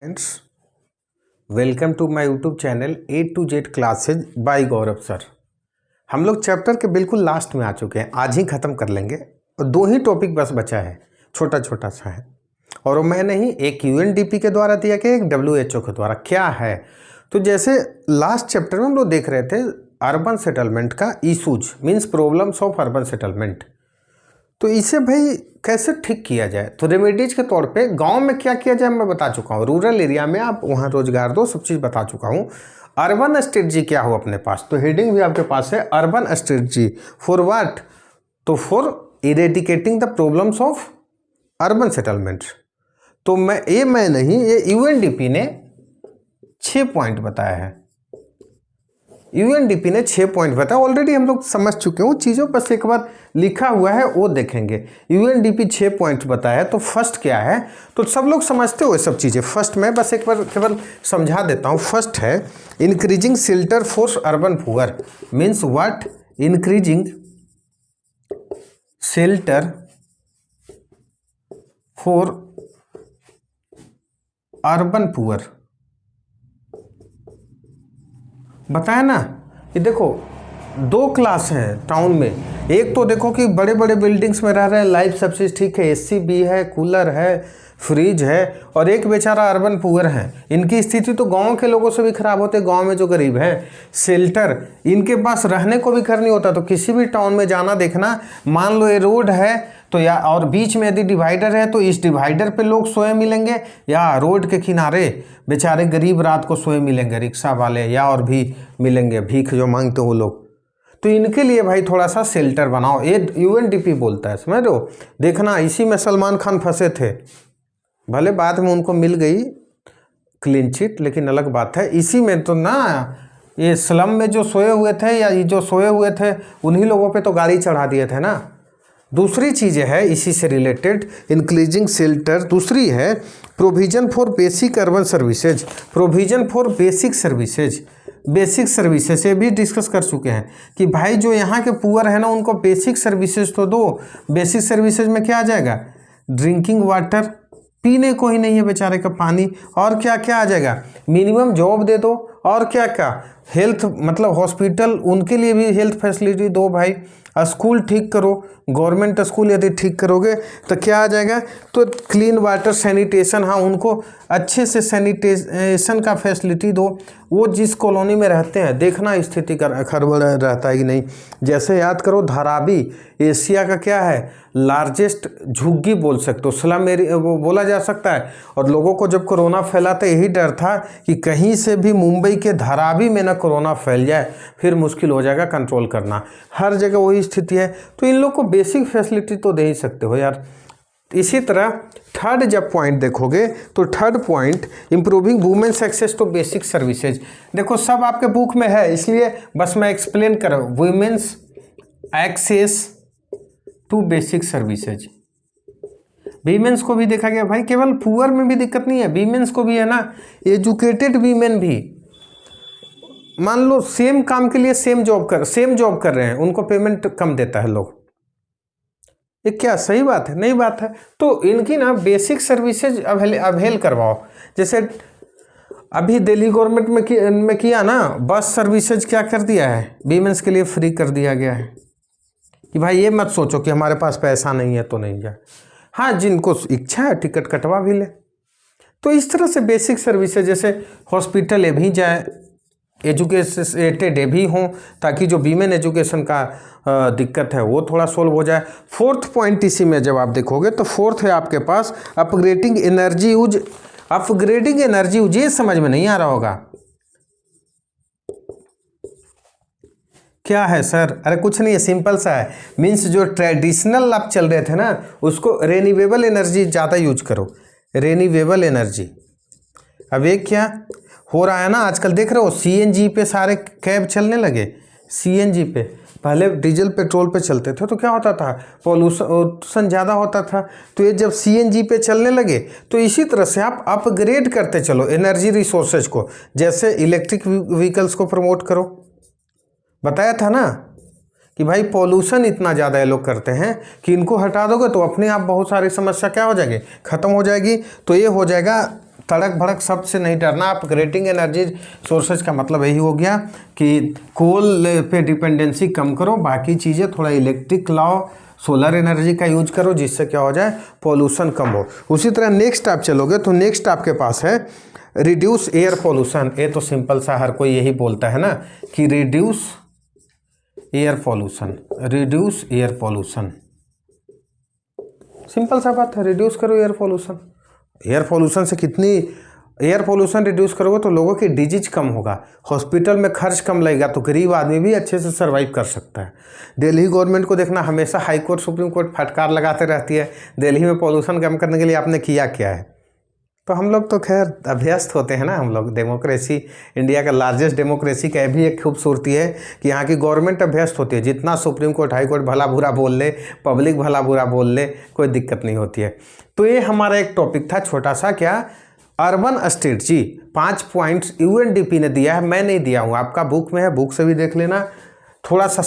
Friends, welcome to my YouTube channel A to Z classes by Gaurav sir. हम लोग chapter के बिल्कुल last में आ चुके हैं, आज ही ख़त्म कर लेंगे और दो ही टॉपिक बस बचा है, छोटा छोटा सा है। और वो मैं नहीं, एक UNDP के द्वारा दिया गया, एक WHO के द्वारा। क्या है तो जैसे लास्ट चैप्टर में हम लोग देख रहे थे अर्बन सेटलमेंट का issues means problems of urban settlement. तो इसे भाई कैसे ठीक किया जाए, तो रेमेडीज के तौर पे गांव में क्या किया जाए मैं बता चुका हूँ। रूरल एरिया में आप वहाँ रोजगार दो, सब चीज़ बता चुका हूँ। अर्बन स्ट्रेटजी क्या हो अपने पास, तो हेडिंग भी आपके पास है अर्बन स्ट्रेटजी फॉर व्हाट, तो for eradicating the problems of urban settlement. तो मैं नहीं, ये UNDP ने 6 पॉइंट बताया है। UNDP ने 6 पॉइंट बताया, ऑलरेडी हम लोग समझ चुके हैं वो चीज़ों, बस एक बार लिखा हुआ है वो देखेंगे। UNDP 6 पॉइंट बताया है। तो फर्स्ट क्या है, तो सब लोग समझते हो ये सब चीज़ें। फर्स्ट में बस एक बार केवल समझा देता हूँ। फर्स्ट है increasing shelter for urban poor means what, increasing shelter for urban poor. बताया ना, ये देखो दो क्लास हैं टाउन में। एक तो देखो कि बड़े बड़े बिल्डिंग्स में रह रहे हैं, लाइफ सब चीज़ ठीक है, AC भी है, कूलर है, फ्रिज है, और एक बेचारा अर्बन पुअर है। इनकी स्थिति तो गांव के लोगों से भी खराब होते, गांव में जो गरीब है। शेल्टर इनके पास रहने को भी घर नहीं होता। तो किसी भी टाउन में जाना देखना, मान लो ये रोड है तो या और बीच में यदि डिवाइडर है तो इस डिवाइडर पे लोग सोए मिलेंगे, या रोड के किनारे बेचारे गरीब रात को सोए मिलेंगे, रिक्शा वाले या और भी मिलेंगे, भीख जो मांगते हो लोग। तो इनके लिए भाई थोड़ा सा शेल्टर बनाओ, ये UNDP बोलता है, समझ रहे हो। देखना इसी में सलमान खान फंसे थे, भले बाद में उनको मिल गई क्लीन चिट, लेकिन अलग बात है। इसी में तो ना, ये स्लम में जो सोए हुए थे या ये जो सोए हुए थे उन्हीं लोगों पे तो गाड़ी चढ़ा दिए थे ना। दूसरी चीज़ है इसी से रिलेटेड इंक्रीजिंग शेल्टर। दूसरी है provision for basic urban services, provision for basic services. Basic services ये भी डिस्कस कर चुके हैं कि भाई जो यहाँ के पुअर है ना उनको बेसिक सर्विसेज तो दो। बेसिक सर्विसेज में क्या आ जाएगा, ड्रिंकिंग वाटर, पीने को ही नहीं है बेचारे का पानी, और क्या क्या आ जाएगा, मिनिमम जॉब दे दो, और क्या क्या हेल्थ मतलब हॉस्पिटल, उनके लिए भी हेल्थ फैसिलिटी दो भाई। स्कूल ठीक करो, गवर्नमेंट स्कूल यदि ठीक करोगे तो क्या आ जाएगा, तो क्लीन वाटर, सैनिटेशन, हाँ उनको अच्छे से सैनिटेशन का फैसिलिटी दो। वो जिस कॉलोनी में रहते हैं देखना स्थिति का खरबड़ रहता है कि नहीं। जैसे याद करो धारावी एशिया का क्या है, लार्जेस्ट झुग्गी बोल सकते हो, स्लम एरिया वो बोला जा सकता है। और लोगों को जब कोरोना फैला तो यही डर था कि कहीं से भी मुंबई के धारावी में ना कोरोना फैल जाए, फिर मुश्किल हो जाएगा कंट्रोल करना। हर जगह वही स्थिति है। तो इन लोग को बेसिक फैसिलिटी तो दे ही सकते हो यार। इसी तरह थर्ड जब पॉइंट देखोगे तो third point improving women's access to basic services. देखो सब आपके बुक में है, इसलिए बस मैं एक्सप्लेन कर रहा हूँ। Women's access to basic services, women's को भी देखा गया भाई, केवल पुअर में भी दिक्कत नहीं है, वीमेंस को भी है ना। एजुकेटेड वीमेन भी मान लो सेम काम के लिए सेम जॉब कर रहे हैं, उनको पेमेंट कम देता है लोग। ये क्या सही बात है? नहीं बात है। तो इनकी ना बेसिक सर्विसेज अवेल करवाओ। जैसे अभी दिल्ली गवर्नमेंट में किया ना, बस सर्विसेज क्या कर दिया है, वीमेंस के लिए फ्री कर दिया गया है कि भाई ये मत सोचो कि हमारे पास पैसा नहीं है तो नहीं जाए। हाँ, जिनको इच्छा है टिकट कटवा भी ले। तो इस तरह से बेसिक सर्विसेज, जैसे हॉस्पिटल ये भी जाए, एजुकेटेड भी हों, ताकि जो वीमेन एजुकेशन का दिक्कत है वो थोड़ा सोल्व हो जाए। फोर्थ पॉइंट इसी में जब आप देखोगे तो फोर्थ है आपके पास upgrading energy use. Upgrading energy use ये समझ में नहीं आ रहा होगा, क्या है सर? अरे कुछ नहीं है, सिंपल सा है। मीन्स जो ट्रेडिशनल आप चल रहे थे ना उसको रेन्यूएबल एनर्जी ज़्यादा यूज करो, रेन्यूएबल एनर्जी। अब एक क्या हो रहा है ना आजकल देख रहे हो, CNG पे सारे कैब चलने लगे। CNG पे पहले डीजल पेट्रोल पे चलते थे तो क्या होता था, पॉल्यूशन ज़्यादा होता था। तो ये जब CNG पे चलने लगे तो इसी तरह से आप अपग्रेड करते चलो एनर्जी रिसोर्सेज को। जैसे इलेक्ट्रिक व्हीकल्स को प्रमोट करो, बताया था ना कि भाई पॉल्यूशन इतना ज़्यादा ये लोग करते हैं कि इनको हटा दोगे तो अपने आप बहुत सारी समस्या क्या हो जाएगी, ख़त्म हो जाएगी। तो ये हो जाएगा तड़क भड़क शब्द से नहीं डरना। अपग्रेडिंग एनर्जी सोर्सेज का मतलब यही हो गया कि कोल पे डिपेंडेंसी कम करो, बाकी चीज़ें थोड़ा इलेक्ट्रिक लाओ, सोलर एनर्जी का यूज करो, जिससे क्या हो जाए, पोल्यूशन कम हो। उसी तरह नेक्स्ट आप चलोगे तो नेक्स्ट आपके पास है रिड्यूस एयर पोल्यूशन। ये तो सिंपल सा हर कोई यही बोलता है ना कि reduce air pollution, reduce air pollution, simple सा बात है, रिड्यूस करो एयर पोल्यूशन। एयर पोल्यूशन से कितनी एयर पोल्यूशन रिड्यूस करोगे तो लोगों की डिजीज कम होगा, हॉस्पिटल में खर्च कम लगेगा, तो गरीब आदमी भी अच्छे से सर्वाइव कर सकता है। दिल्ली गवर्नमेंट को देखना, हमेशा हाई कोर्ट सुप्रीम कोर्ट फटकार लगाते रहती है, दिल्ली में पोल्यूशन कम करने के लिए आपने किया क्या है। तो हम लोग तो खैर अभ्यस्त होते हैं ना, हम लोग डेमोक्रेसी, इंडिया का लार्जेस्ट डेमोक्रेसी का भी एक खूबसूरती है कि यहाँ की गवर्नमेंट अभ्यस्त होती है। जितना सुप्रीम कोर्ट हाई कोर्ट भला बुरा बोल ले, पब्लिक भला बुरा बोल ले, कोई दिक्कत नहीं होती है। तो ये हमारा एक टॉपिक था छोटा सा, क्या, अर्बन स्ट्रेटजी। 5 पॉइंट्स यूएनडीपी ने दिया है, मैं नहीं दिया हूँ, आपका बुक में है, बुक से भी देख लेना। थोड़ा सा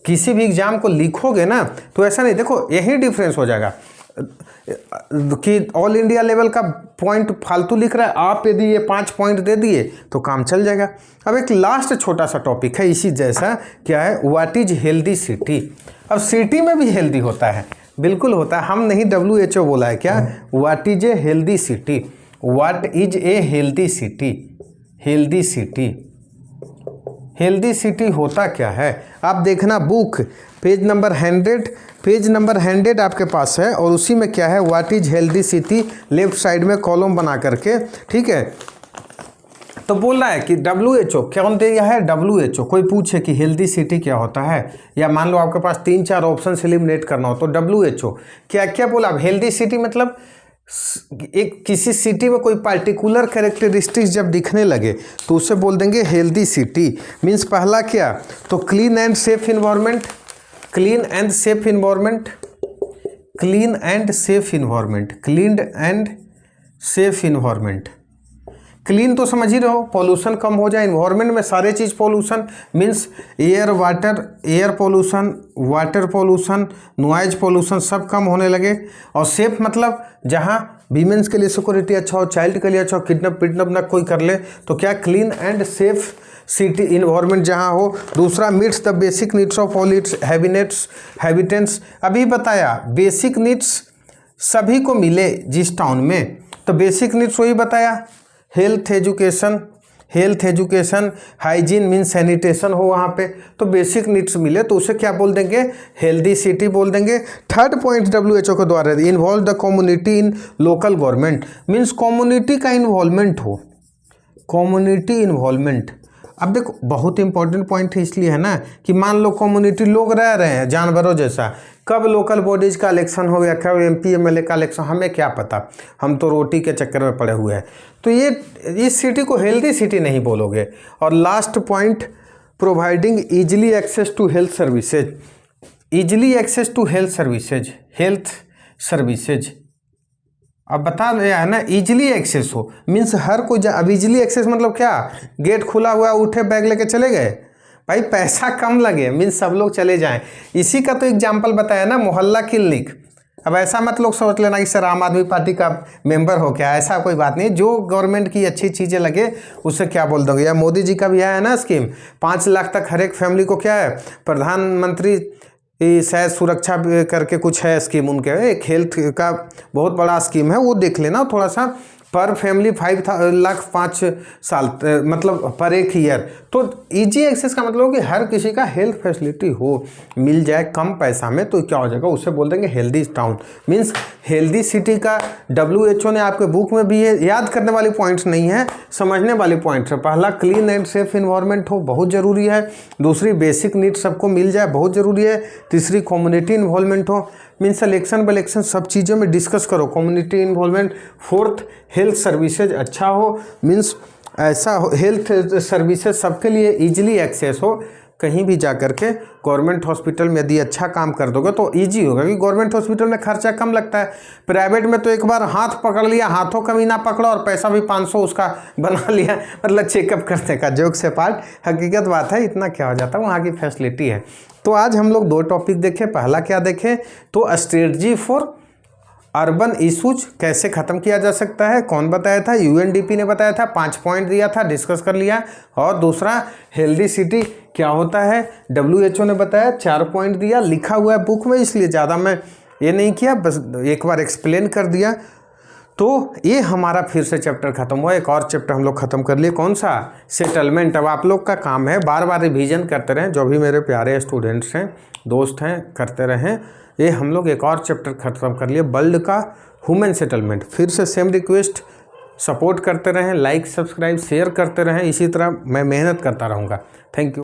किसी भी एग्जाम को लिखोगे ना तो ऐसा नहीं, देखो यही डिफरेंस हो जाएगा कि ऑल इंडिया लेवल का पॉइंट फालतू लिख रहा है, आप यदि ये 5 पॉइंट दे दिए तो काम चल जाएगा। अब एक लास्ट छोटा सा टॉपिक है इसी जैसा, क्या है, व्हाट इज हेल्दी सिटी। अब सिटी में भी हेल्दी होता है, बिल्कुल होता है, हम नहीं WHO बोला है क्या, what is a healthy city, what is a healthy city, healthy city, healthy city होता क्या है। आप देखना book page number 100, page number 100 आपके पास है, और उसी में क्या है, what is healthy city, left side में कॉलम बना करके, ठीक है। तो बोल रहा है कि WHO कौन दिया है, WHO। कोई पूछे कि हेल्दी सिटी क्या होता है, या मान लो आपके पास 3-4 ऑप्शन एलिमिनेट करना हो, तो WHO क्या क्या बोला। अब हेल्दी सिटी मतलब एक किसी सिटी में कोई पार्टिकुलर कैरेक्टरिस्टिक्स जब दिखने लगे तो उसे बोल देंगे हेल्दी सिटी। मीन्स पहला क्या, तो clean and safe environment, clean and safe environment, clean and safe environment, clean and safe environment. Clean तो समझ ही रहे हो, पॉल्यूशन कम हो जाए, इन्वायरमेंट में सारे चीज़ pollution, means air water, air pollution, water pollution, noise pollution सब कम होने लगे। और सेफ मतलब जहाँ वीमेंस के लिए सिक्योरिटी अच्छा हो, चाइल्ड के लिए अच्छा हो, किडनैप पिडनैप ना कोई कर ले, तो क्या, clean and safe city environment जहाँ हो। दूसरा, meets the basic needs of all it's habitants. अभी बताया बेसिक नीड्स सभी को मिले जिस टाउन में, तो बेसिक नीड्स वही बताया, health education, hygiene means sanitation हो वहाँ पे, तो बेसिक नीड्स मिले तो उसे क्या बोल देंगे, हेल्दी सिटी बोल देंगे। थर्ड पॉइंट WHO के द्वारा, involve the community in local government, means community का इन्वॉल्वमेंट हो, कम्युनिटी इन्वॉल्वमेंट। अब देखो बहुत इंपॉर्टेंट पॉइंट है, इसलिए है ना कि मान लो कम्युनिटी लोग रह रहे हैं जानवरों जैसा, कब लोकल बॉडीज का इलेक्शन हो गया, कब MP MLA का इलेक्शन, हमें क्या पता, हम तो रोटी के चक्कर में पड़े हुए हैं। तो ये इस सिटी को हेल्दी सिटी नहीं बोलोगे। और last point, providing easily access to health services, easily access to health services. अब बता रहे हैं ना, इजीली एक्सेस हो, मीन्स हर कोई अब इजीली एक्सेस मतलब क्या, गेट खुला हुआ, उठे बैग लेके चले गए, भाई पैसा कम लगे, मीन्स सब लोग चले जाएं। इसी का तो एग्जांपल बताया ना, मोहल्ला क्लिनिक। अब ऐसा मत लोग सोच लेना कि सर आम आदमी पार्टी का मेंबर हो क्या, ऐसा कोई बात नहीं। जो गवर्नमेंट की अच्छी चीज़ें लगे उसे क्या बोल दोगे। या मोदी जी का भी है ना स्कीम, 5 लाख तक हर एक फैमिली को, क्या है, प्रधानमंत्री शायद सुरक्षा करके कुछ है स्कीम उनके, एक हेल्थ का बहुत बड़ा स्कीम है, वो देख लेना थोड़ा सा। पर फैमिली 5 लाख 5 साल मतलब पर एक ईयर। तो इजी एक्सेस का मतलब कि हर किसी का हेल्थ फैसिलिटी हो, मिल जाए कम पैसा में, तो क्या हो जाएगा, उसे बोल देंगे healthy town. Means healthy city का WHO ने आपके बुक में भी है, याद करने वाली पॉइंट्स नहीं है, समझने वाली पॉइंट्स है। पहला, क्लीन एंड सेफ इन्वायरमेंट हो, बहुत ज़रूरी है। दूसरी, बेसिक नीड सबको मिल जाए, बहुत ज़रूरी है। तीसरी, कम्युनिटी इन्वॉल्वमेंट हो, मीन्स इलेक्शन बलेक्शन सब चीज़ों में डिस्कस करो, community involvement. Fourth, health services अच्छा हो, मीन्स ऐसा हो हेल्थ सर्विसेज सबके लिए इजीली एक्सेस हो, कहीं भी जा कर के गवर्नमेंट हॉस्पिटल में यदि अच्छा काम कर दोगे तो इजी होगा, क्योंकि गवर्नमेंट हॉस्पिटल में खर्चा कम लगता है। प्राइवेट में तो एक बार हाथ पकड़ लिया, हाथों का भी ना पकड़ा और पैसा भी 500 उसका बना लिया, मतलब चेकअप करने का। जोक से पार्ट, हकीकत बात है, इतना क्या हो जाता है, वहाँ की फैसिलिटी है। तो आज हम लोग 2 टॉपिक देखें। पहला क्या देखें, तो स्ट्रेटजी फॉर अर्बन इशूज कैसे ख़त्म किया जा सकता है, कौन बताया था, यूएनडीपी ने बताया था, 5 पॉइंट दिया था, डिस्कस कर लिया। और दूसरा हेल्दी सिटी क्या होता है, डब्ल्यूएचओ ने बताया, 4 पॉइंट दिया, लिखा हुआ है बुक में, इसलिए ज़्यादा मैं ये नहीं किया, बस एक बार एक्सप्लेन कर दिया। तो ये हमारा फिर से चैप्टर ख़त्म हुआ, एक और चैप्टर हम लोग ख़त्म कर लिए, कौन सा, सेटलमेंट। अब आप लोग का काम है बार बार रिवीजन करते रहें, जो भी मेरे प्यारे स्टूडेंट्स हैं, दोस्त हैं, करते रहें। ये हम लोग एक और चैप्टर ख़त्म कर लिए, वर्ल्ड का ह्यूमन सेटलमेंट। फिर से सेम रिक्वेस्ट, सपोर्ट करते रहें, लाइक सब्सक्राइब शेयर करते रहें, इसी तरह मैं मेहनत करता रहूँगा। Thank you.